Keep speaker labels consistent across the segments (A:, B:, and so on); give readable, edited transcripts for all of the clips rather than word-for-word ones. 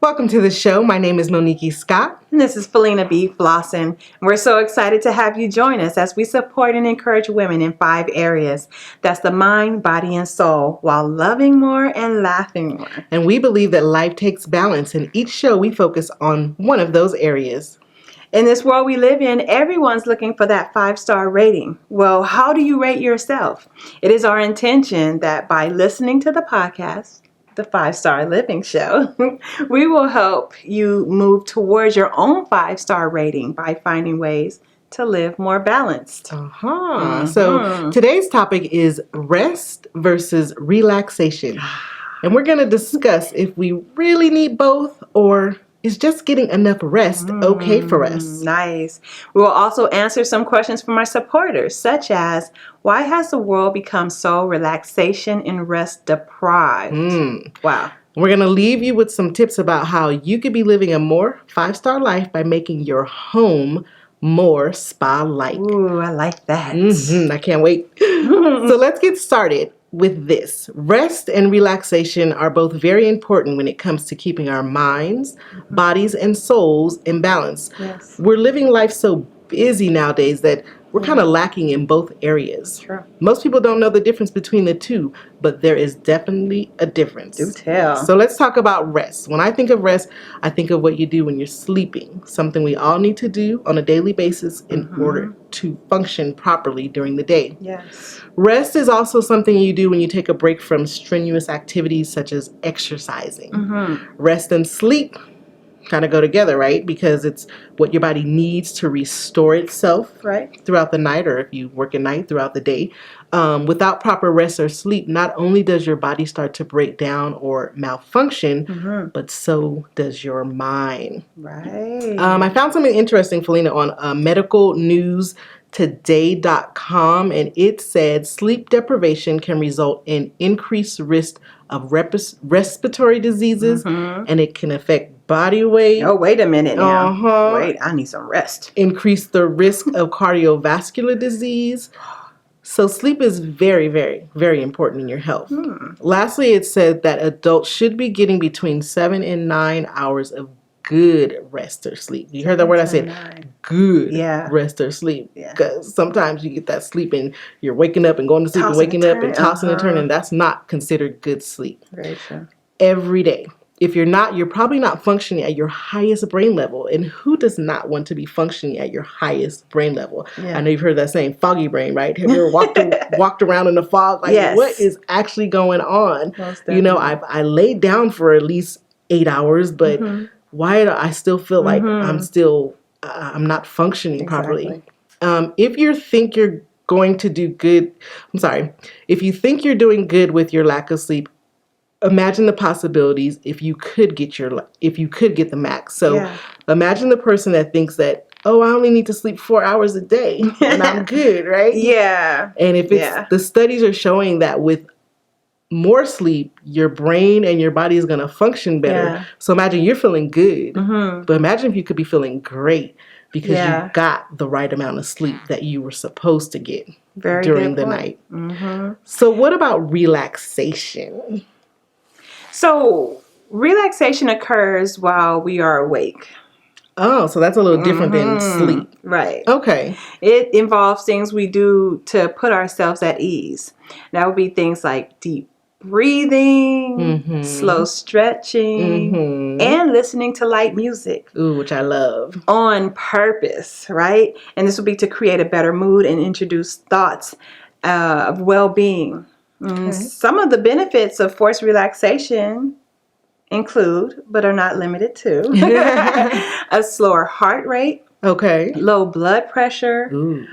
A: Welcome to the show. My name is Monickie Scott.
B: And this is Felina B. Flossin. We're so excited to have you join us as we support and encourage women in 5 areas. That's the mind, body, and soul, while loving more and laughing more.
A: And we believe that life takes balance. In each show, we focus on one of those areas.
B: In this world we live in, everyone's looking for that 5-star rating. Well, how do you rate yourself? It is our intention that by listening to the podcast, the 5-Star Living Show, we will help you move towards your own 5-star rating by finding ways to live more balanced.
A: So today's topic is rest versus relaxation. And we're going to discuss if we really need both, or is just getting enough rest okay for us?
B: Nice. We will also answer some questions from our supporters, such as, why has the world become so relaxation and rest deprived? Wow.
A: We're going to leave you with some tips about how you could be living a more 5-star life by making your home more spa-like.
B: Ooh, I like that.
A: I can't wait. So let's get started with this. Rest and relaxation are both very important when it comes to keeping our minds, bodies, and souls in balance.
B: Yes.
A: We're living life so busy nowadays that we're kind of lacking in both areas.
B: True.
A: Most people don't know the difference between the two, but there is definitely a difference.
B: Do tell.
A: So let's talk about rest. When I think of rest, I think of what you do when you're sleeping, something we all need to do on a daily basis in order to function properly during the day.
B: Yes.
A: Rest is also something you do when you take a break from strenuous activities such as exercising. Rest and sleep kind of go together, right? Because it's what your body needs to restore itself throughout the night, or if you work at night, throughout the day. Without proper rest or sleep, not only does your body start to break down or malfunction, but so does your mind.
B: Right.
A: I found something interesting, Felina, on medicalnewstoday.com, and it said sleep deprivation can result in increased risk of respiratory diseases, and it can affect body weight.
B: Oh, wait a minute now. Wait, I need some rest.
A: Increase the risk of cardiovascular disease. So sleep is very, very, very important in your health. Lastly, it said that adults should be getting between 7 and 9 hours of good rest or sleep. You heard that word? I said good rest or sleep. Because sometimes you get that sleep and you're waking up and going to sleep and waking up and tossing and turning. That's not considered good sleep.
B: Very true.
A: Every day. If you're not, you're probably not functioning at your highest brain level. And who does not want to be functioning at your highest brain level? I know you've heard that saying, foggy brain, right? Have you ever walked around in the fog? Like, what is actually going on? You know, I laid down for at least 8 hours, but why do I still feel like I'm not functioning properly? If you think you're going to do good, if you think you're doing good with your lack of sleep, imagine the possibilities if you could get the max. So imagine the person that thinks that, oh, I only need to sleep 4 hours a day and I'm good, right? And if it's the studies are showing that with more sleep, your brain and your body is going to function better. So imagine you're feeling good, but imagine if you could be feeling great because you got the right amount of sleep that you were supposed to get during the night. So what about relaxation?
B: So relaxation occurs while we are awake.
A: Oh, so that's a little different than sleep.
B: Right.
A: Okay.
B: It involves things we do to put ourselves at ease. That would be things like deep breathing, slow stretching, and listening to light music.
A: Ooh, which I love.
B: On purpose, right? And this will be to create a better mood and introduce thoughts of well-being. Some of the benefits of forced relaxation include, but are not limited to, a slower heart rate, low blood pressure,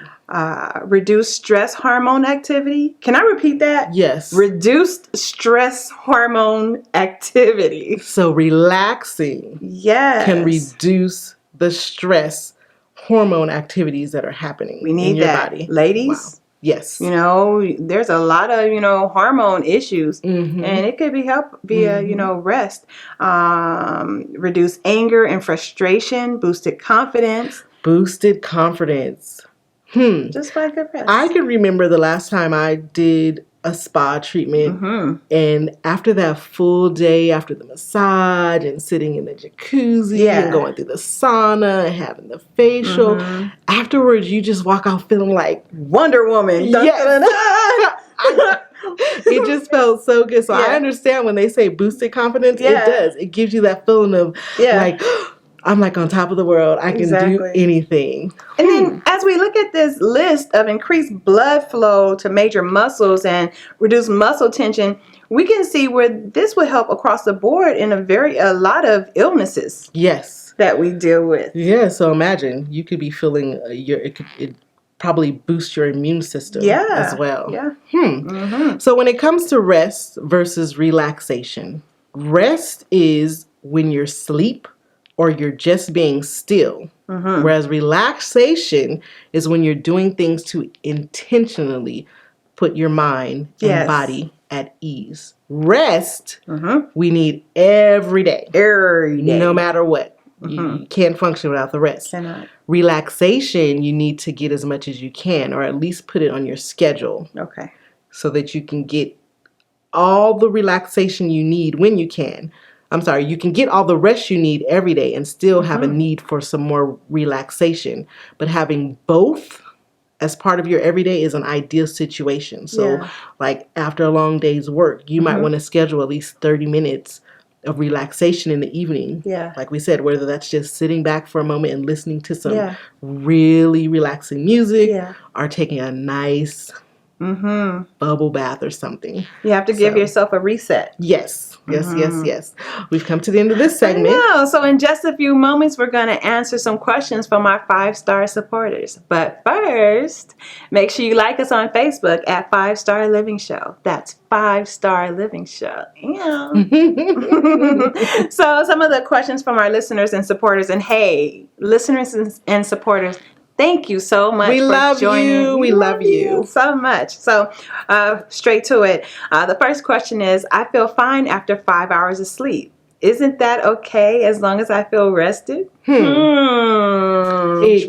B: reduced stress hormone activity. Can I repeat that?
A: Yes.
B: Reduced stress hormone activity.
A: So relaxing can reduce the stress hormone activities that are happening in your body.
B: Ladies.
A: Wow. Yes.
B: You know, there's a lot of, hormone issues and it could be helped via, rest. Reduce anger and frustration, boosted confidence.
A: Boosted confidence.
B: Just like a rest.
A: I can remember the last time I did a spa treatment. And after that full day, after the massage and sitting in the jacuzzi and going through the sauna and having the facial, afterwards you just walk out feeling like
B: Wonder Woman.
A: Yes. It just felt so good. So I understand when they say boosted confidence. It does. It gives you that feeling of like, I'm like on top of the world. I can do anything.
B: And then as we look at this list of increased blood flow to major muscles and reduce muscle tension, we can see where this would help across the board in a lot of illnesses.
A: Yes.
B: That we deal with.
A: Yeah. So imagine you could be feeling it probably boosts your immune system as well.
B: Yeah.
A: So when it comes to rest versus relaxation, rest is when you're asleep or you're just being still. Whereas relaxation is when you're doing things to intentionally put your mind and body at ease. Rest, we need every day. No matter what. You can't function without the rest.
B: Cannot.
A: Relaxation, you need to get as much as you can, or at least put it on your schedule.
B: Okay.
A: So that you can get all the relaxation you need when you can. You can get all the rest you need every day and still have a need for some more relaxation. But having both as part of your everyday is an ideal situation. So like after a long day's work, you might want to schedule at least 30 minutes of relaxation in the evening.
B: Yeah.
A: Like we said, whether that's just sitting back for a moment and listening to some really relaxing music or taking a nice bubble bath or something.
B: You have to give yourself a reset.
A: Yes. We've come to the end of this segment.
B: So in just a few moments, we're going to answer some questions from our 5-star supporters. But first, make sure you like us on Facebook at 5-Star Living Show. That's 5-Star Living Show. Yeah. So some of the questions from our listeners and supporters. And hey, listeners and supporters, thank you so much for joining.
A: You. We love you
B: so much. So straight to it. The first question is, I feel fine after 5 hours of sleep. Isn't that okay as long as I feel rested?
A: It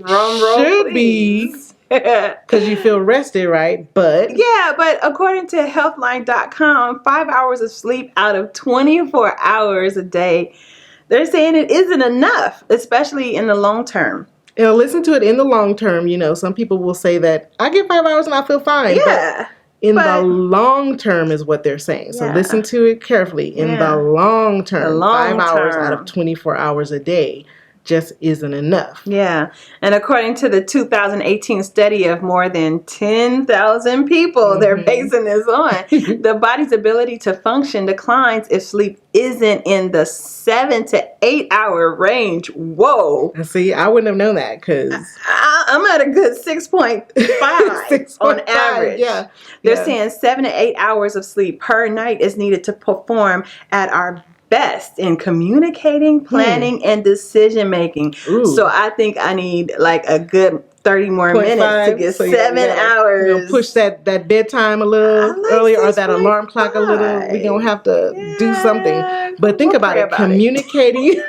B: Drum roll,
A: should
B: please.
A: Because you feel rested, right? But
B: according to healthline.com, 5 hours of sleep out of 24 hours a day, they're saying it isn't enough, especially in the long term.
A: Listen to it in the long term. Some people will say that I get 5 hours and I feel fine.
B: Yeah.
A: But the long term is what they're saying. So listen to it carefully. In the long term, 5 hours out of 24 hours a day just isn't enough.
B: Yeah. And according to the 2018 study of more than 10,000 people they're basing this on, the body's ability to function declines if sleep isn't in the 7 to 8 hour range. Whoa.
A: See, I wouldn't have known that because
B: I'm at a good 6.5 on average.
A: Yeah.
B: They're saying 7 to 8 hours of sleep per night is needed to perform at our best in communicating, planning, and decision making. So I think I need like a good 30 more minutes to get 7 hours.
A: Push that bedtime a little earlier or that alarm clock a little. We're going to have to do something. But think about it. Communicating. You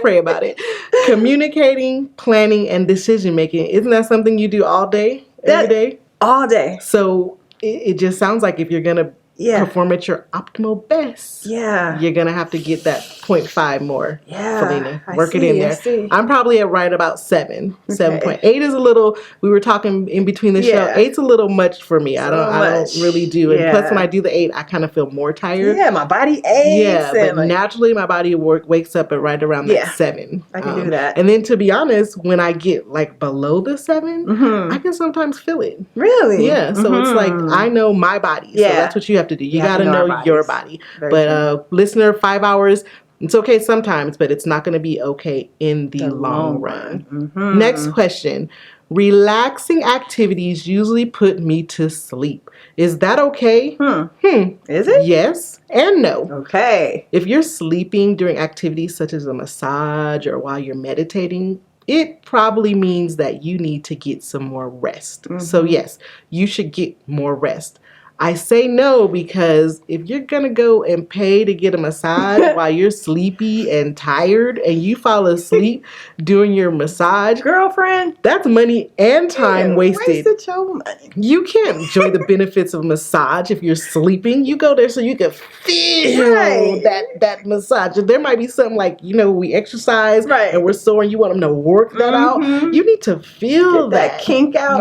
A: pray about it. Communicating, planning, and decision making. Isn't that something you do all day? Every day?
B: All day.
A: So it just sounds like if you're going to perform at your optimal best, you're going to have to get that 0.5 more, Felina. Work it in there. I'm probably at right about 7. 7.8 is a little, we were talking in between the show, 8's a little much for me. I don't really do it. Plus when I do the 8, I kind of feel more tired.
B: Yeah, my body aches.
A: Yeah, but naturally my body wakes up at right around that 7.
B: I can do that.
A: And then to be honest, when I get like below the 7, I can sometimes feel it.
B: Really?
A: Yeah, so it's like, I know my body. So that's what you have to do. You got to know your body. But listener, 5 hours, it's okay sometimes, but it's not going to be okay in the long run. Next question. Relaxing activities usually put me to sleep. Is that okay?
B: Is it?
A: Yes and no.
B: Okay.
A: If you're sleeping during activities such as a massage or while you're meditating, it probably means that you need to get some more rest. So yes, you should get more rest. I say no because if you're going to go and pay to get a massage while you're sleepy and tired and you fall asleep during your massage,
B: girlfriend,
A: that's money and time wasted.
B: Wasted your money.
A: You can't enjoy the benefits of massage if you're sleeping. You go there so you can feel that massage. And there might be something like, we exercise and we're sore and you want them to work that out. You need to feel
B: that kink out.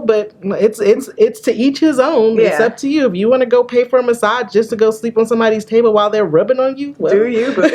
A: But it's to each his own. It's up to you. If you want to go pay for a massage just to go sleep on somebody's table while they're rubbing on you, well.
B: Do you? But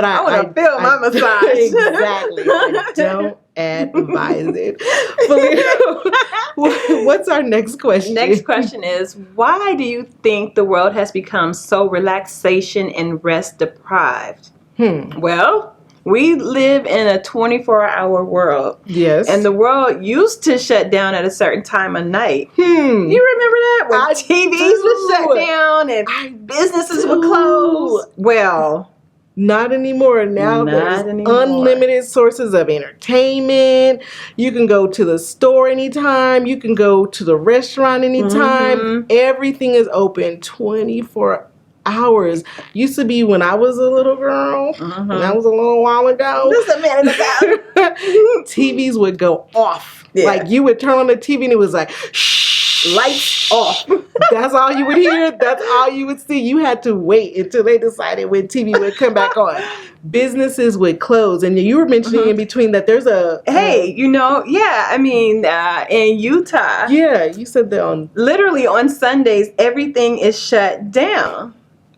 B: I want to feel my massage.
A: Exactly. I don't advise it. Felina, what's our next question?
B: Next question is, why do you think the world has become so relaxation and rest deprived? Well, we live in a 24-hour world.
A: Yes.
B: And the world used to shut down at a certain time of night. You remember that? When TVs would shut down and businesses would close? Well,
A: not anymore. Now there's unlimited sources of entertainment. You can go to the store anytime. You can go to the restaurant anytime. Everything is open 24 hours. Used to be when I was a little girl. And that was a little while ago.
B: Just a minute ago.
A: TVs would go off. Like you would turn on the TV and it was like, shh,
B: lights off.
A: That's all you would hear. That's all you would see. You had to wait until they decided when TV would come back on. Businesses would close. And you were mentioning in between that there's a...
B: in Utah.
A: Yeah, you said that on...
B: Literally on Sundays, everything is shut down.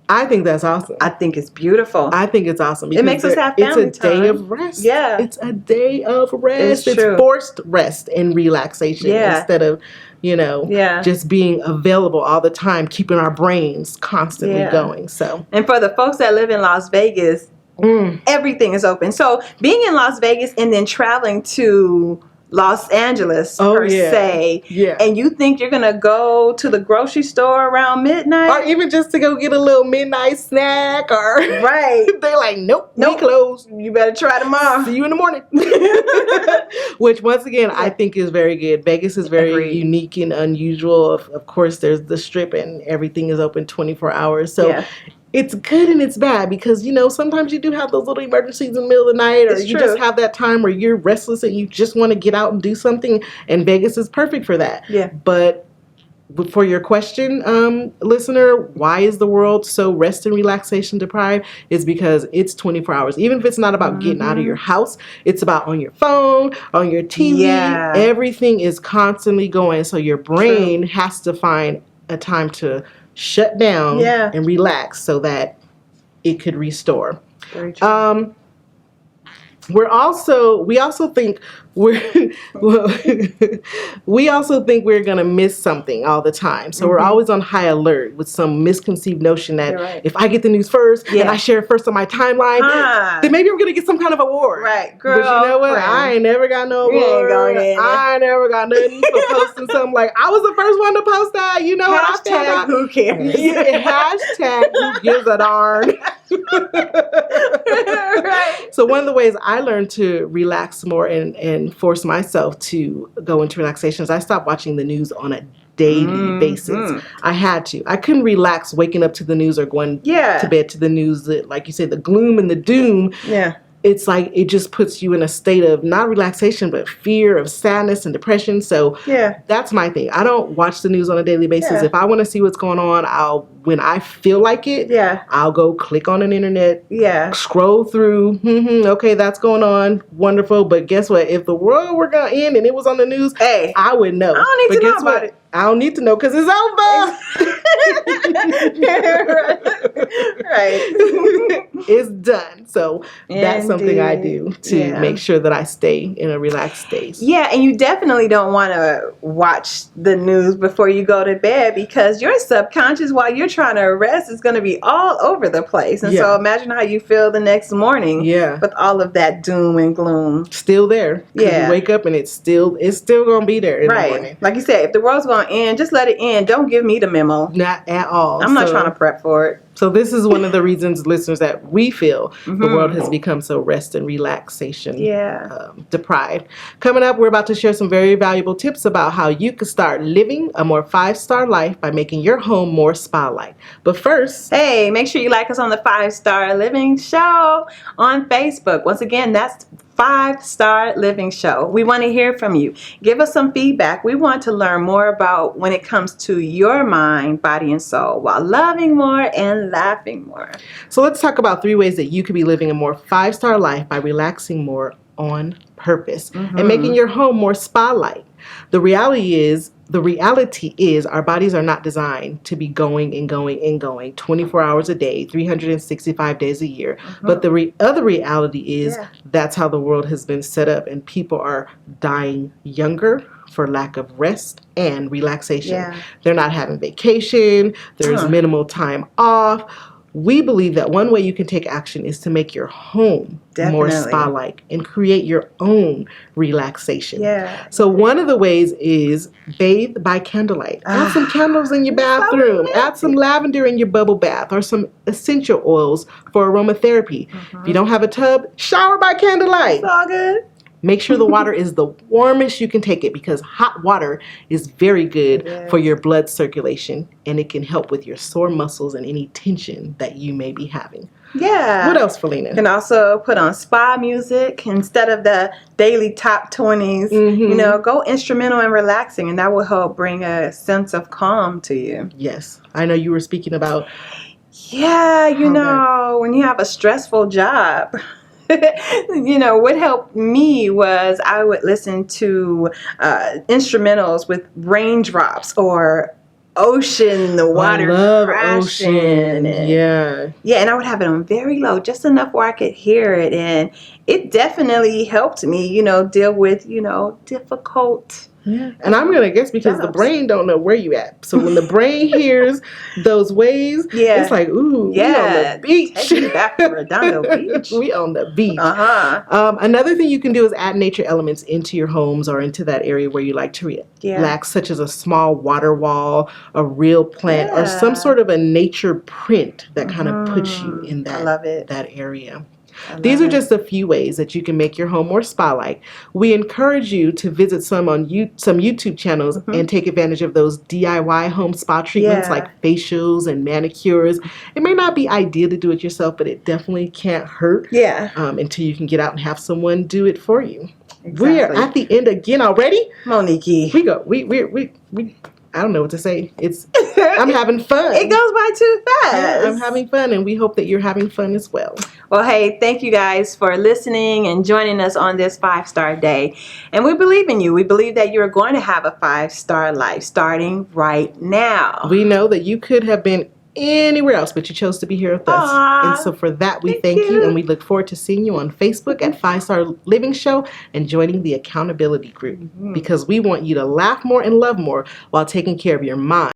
A: I think that's awesome.
B: I think it's beautiful.
A: I think it's awesome.
B: It makes us have family time.
A: It's a day of rest.
B: Yeah.
A: It's a day of rest.
B: It's true.
A: Forced rest and relaxation instead of, just being available all the time, keeping our brains constantly going. So,
B: and for the folks that live in Las Vegas, everything is open. So being in Las Vegas and then traveling to Los Angeles per se, and you think you're gonna go to the grocery store around midnight,
A: or even just to go get a little midnight snack, or they're like, nope, we closed.
B: You better try tomorrow.
A: See you in the morning. Which once again I think is very good. Vegas is very unique and unusual. Of course, there's the Strip and everything is open 24 hours. So. It's good and it's bad because, sometimes you do have those little emergencies in the middle of the night, or you just have that time where you're restless and you just want to get out and do something, and Vegas is perfect for that.
B: Yeah.
A: But for your question, listener, why is the world so rest and relaxation deprived? Is because it's 24 hours. Even if it's not about getting out of your house, it's about on your phone, on your TV. Yeah. Everything is constantly going. So your brain has to find a time to shut down and relax so that it could restore.
B: Very true.
A: We also think we're gonna miss something all the time. So we're always on high alert with some misconceived notion that if I get the news first and I share it first on my timeline, then maybe I'm gonna get some kind of award.
B: Right, girl.
A: But you know what? I ain't never got no award. I ain't never got nothing for posting something like I was the first one to post that. You know what?
B: Hashtag who cares?
A: Hashtag who gives a darn. So one of the ways I learned to relax more and force myself to go into relaxation is I stopped watching the news on a daily basis. I had to. I couldn't relax waking up to the news or going to bed to the news that, like you said, the gloom and the doom.
B: Yeah.
A: It's like it just puts you in a state of not relaxation, but fear, of sadness and depression. So that's my thing. I don't watch the news on a daily basis. If I want to see what's going on, when I feel like it, I'll go click on an internet, scroll through. Okay, that's going on. Wonderful. But guess what? If the world were going to end and it was on the news, I would know.
B: I don't need to know about it.
A: I don't need to know because it's over.
B: Right.
A: It's done. So that's something I do to make sure that I stay in a relaxed state.
B: Yeah, and you definitely don't want to watch the news before you go to bed because your subconscious, while you're trying to rest, is going to be all over the place. And so imagine how you feel the next morning with all of that doom and gloom.
A: Still there. You wake up and it's still going to be there in the morning.
B: Like you said, if the world's going to end, just let it end. Don't give me the memo.
A: Not at all.
B: I'm not trying to prep for it.
A: So this is one of the reasons, listeners, that we feel the world has become so rest and relaxation deprived. Coming up, we're about to share some very valuable tips about how you can start living a more 5-star life by making your home more spa-like. But first,
B: hey, make sure you like us on the 5-Star Living Show on Facebook. Once again, that's 5-Star Living Show. We want to hear from you. Give us some feedback. We want to learn more about when it comes to your mind, body, and soul while loving more and laughing more.
A: So let's talk about 3 ways that you could be living a more 5-star life by relaxing more on purpose and making your home more spa-like. The reality is our bodies are not designed to be going and going and going 24 hours a day, 365 days a year. But the other reality is that's how the world has been set up, and people are dying younger for lack of rest and relaxation. They're not having vacation. There's minimal time off. We believe that one way you can take action is to make your home more spa-like and create your own relaxation. So one of the ways is bathe by candlelight. Add some candles in your bathroom. Add some lavender in your bubble bath or some essential oils for aromatherapy. If you don't have a tub, shower by candlelight.
B: It's all good.
A: Make sure the water is the warmest you can take it, because hot water is very good for your blood circulation, and it can help with your sore muscles and any tension that you may be having. What else, Felina?
B: You can also put on spa music instead of the daily top 20s. You know, go instrumental and relaxing, and that will help bring a sense of calm to you.
A: Yes. I know you were speaking about...
B: you know, when you have a stressful job... you know, what helped me was I would listen to instrumentals with raindrops or ocean, the water crashing.
A: Ocean.
B: And I would have it on very low, just enough where I could hear it. And it definitely helped me, you know, deal with, you know, difficult...
A: And I'm going to guess because the brain don't know where you at. So when the brain hears those waves, it's like, ooh, we on the beach.
B: Take me back to Redondo Beach.
A: We on the beach. Another thing you can do is add nature elements into your homes or into that area where you like to relax, such as a small water wall, a real plant, or some sort of a nature print that kind of puts you in that area. These are just a few ways that you can make your home more spa-like. We encourage you to visit some YouTube channels and take advantage of those DIY home spa treatments like facials and manicures. It may not be ideal to do it yourself, but it definitely can't hurt until you can get out and have someone do it for you. We are at the end again already.
B: Monickie.
A: We I don't know what to say. I'm having fun.
B: It goes by too fast.
A: Yeah, I'm having fun, and we hope that you're having fun as well.
B: Well, hey, thank you guys for listening and joining us on this 5-star day. And we believe in you. We believe that you're going to have a 5-star life starting right now.
A: We know that you could have been anywhere else, but you chose to be here with us. And so for that, we thank you, and we look forward to seeing you on Facebook at 5-Star Living Show and joining the accountability group, because we want you to laugh more and love more while taking care of your mind.